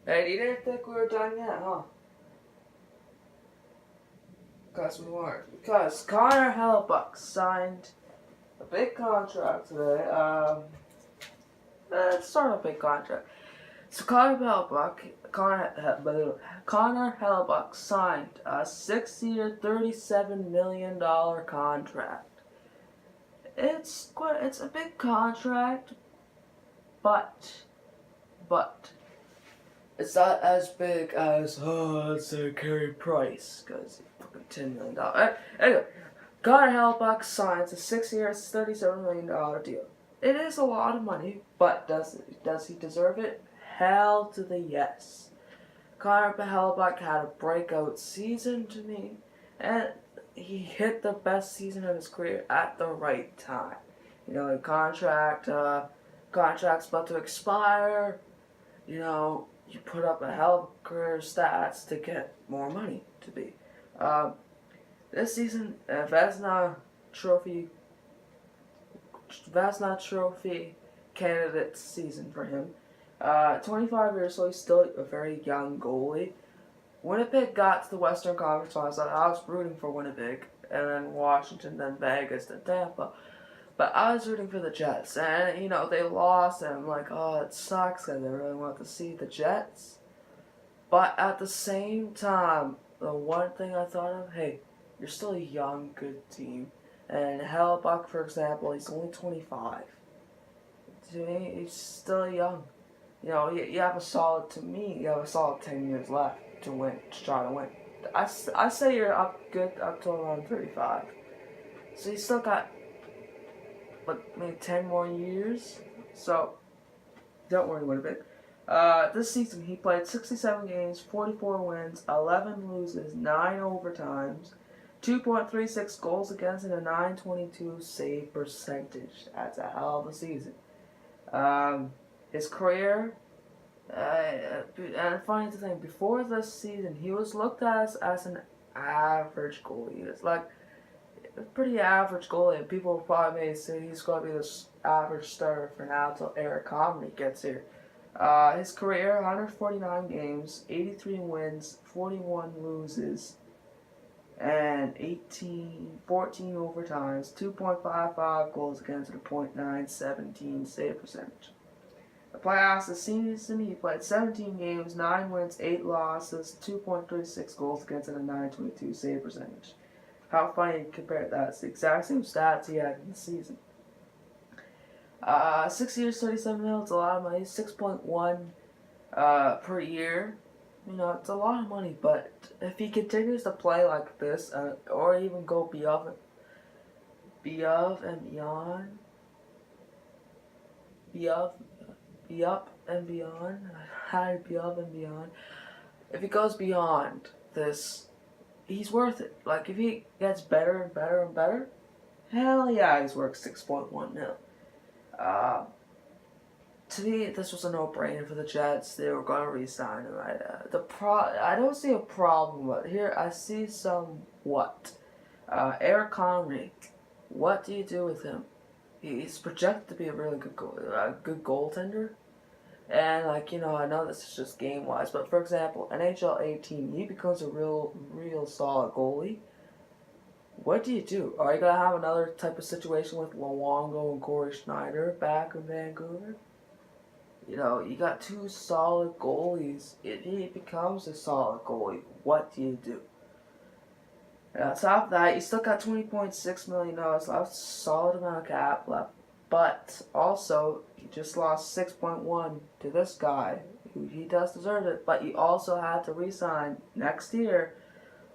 Hey, you didn't think we were done yet, huh? Because we weren't. Because Connor Hellebuyck signed a big contract today. It's sort of a big contract. So Connor Hellebuyck signed a 6-year, $37 million contract. It's a big contract, but it's not as big as let's say Carey Price, because fucking $10 million. Anyway, Connor Hellebuyck signs a 6-year, $37 million deal. It is a lot of money, but does he deserve it? Hell to the yes. Connor Hellebuyck had a breakout season to me, and he hit the best season of his career at the right time. You know, contract's about to expire. You know, you put up a hell of career stats to get more money to be. This season, Vezina Trophy candidate season for him. 25 years, so he's still a very young goalie. Winnipeg got to the Western Conference Finals. I was rooting for Winnipeg, and then Washington, then Vegas, then Tampa. But I was rooting for the Jets, and you know they lost, and I'm like, oh, it sucks, because I really want to see the Jets. But at the same time, the one thing I thought of, hey, you're still a young, good team. And Hellebuyck, for example, he's only 25. To me, he's still young. You know, you have a solid, to me, you have a solid 10 years left to win, to try to win. I say you're good up to around 35. So you still got, maybe 10 more years. So, don't worry, Winnipeg. This season, he played 67 games, 44 wins, 11 loses, 9 overtimes, 2.36 goals against, and a .922 save percentage. That's a hell of a season. His career, and funny to think, before this season, he was looked at as an average goalie. It's like a pretty average goalie, and people probably may say he's going to be this average starter for now until Eric Comrie gets here. His career, 149 games, 83 wins, 41 loses, and 14 overtimes, 2.55 goals against, and a .917 save percentage. The playoffs this season, he played 17 games, 9 wins, 8 losses, 2.36 goals against, and a .922 save percentage. How funny compared that? It's the exact same stats he had in the season. 6 years, 37 mil, it's a lot of money. 6.1 per year. You know, it's a lot of money, but if he continues to play like this, or even go beyond and beyond, if he goes beyond this, he's worth it. Like, if he gets better and better and better, hell yeah, he's worth 6.1 mil. To me, this was a no-brainer for the Jets. They were going to re-sign him. I don't see a problem, but here I see somewhat. Eric Comrie, what do you do with him? He's projected to be a really good goaltender. And, like, you know, I know this is just game-wise, but for example, NHL 18, he becomes a real solid goalie. What do you do? Are you going to have another type of situation with Luongo and Corey Schneider back in Vancouver? You know, you got 2 solid goalies. If he becomes a solid goalie, what do you do? And on top of that, you still got $20.6 million left, solid amount of cap left. But also, you just lost 6.1 to this guy, who he does deserve it. But you also had to re-sign next year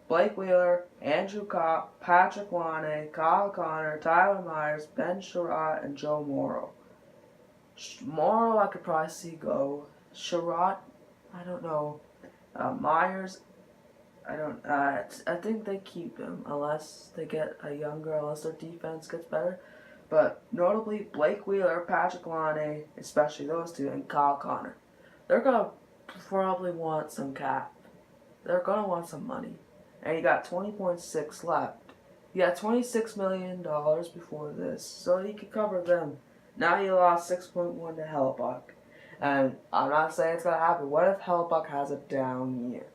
Blake Wheeler, Andrew Kopp, Patrick Laine, Kyle Connor, Tyler Myers, Ben Sherratt, and Joe Morrow. Morrow I could probably see go. Sherratt, I don't know. Myers, I think they keep him unless they get unless their defense gets better. But notably, Blake Wheeler, Patrick Laine, especially those two, and Kyle Connor. They're going to probably want some cap. They're going to want some money. And you got 20.6 left. You got $26 million before this, so you could cover them. Now you lost 6.1 to Hellebuyck. And I'm not saying it's gonna happen. What if Hellebuyck has a down year?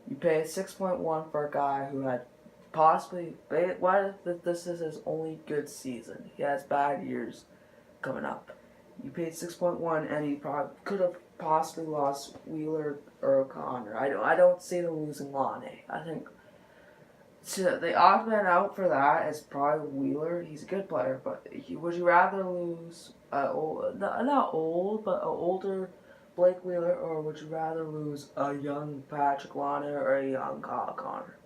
You pay 6.1 for a guy who had possibly. What if this is his only good season? He has bad years coming up. You paid 6.1, and he probably could have possibly lost Wheeler or O'Connor. I don't see them losing Lonnie. I think the odd man out for that is probably Wheeler. He's a good player, but would you rather lose not old, but an older Blake Wheeler, or would you rather lose a young Patrick Lonnie or a young Kyle Connor?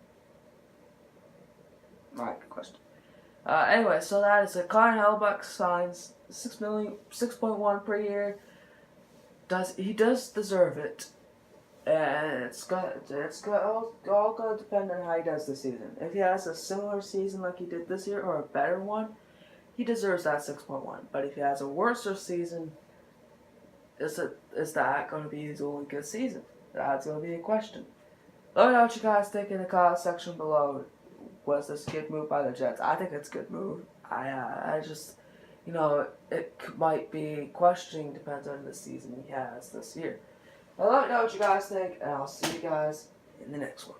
Right, good question. Anyway, so that is it. Connor Hellebuyck signs 6.1 per year. He does deserve it, and it's all gonna depend on how he does this season. If he has a similar season like he did this year or a better one, he deserves that 6.1. But if he has a worse season, is that going to be his only good season? That's going to be a question. Let me know what you guys think in the comment section below. Was this a good move by the Jets? I think it's a good move. I just, it might be questioning, depends on the season he has this year. Well, let me know what you guys think, and I'll see you guys in the next one.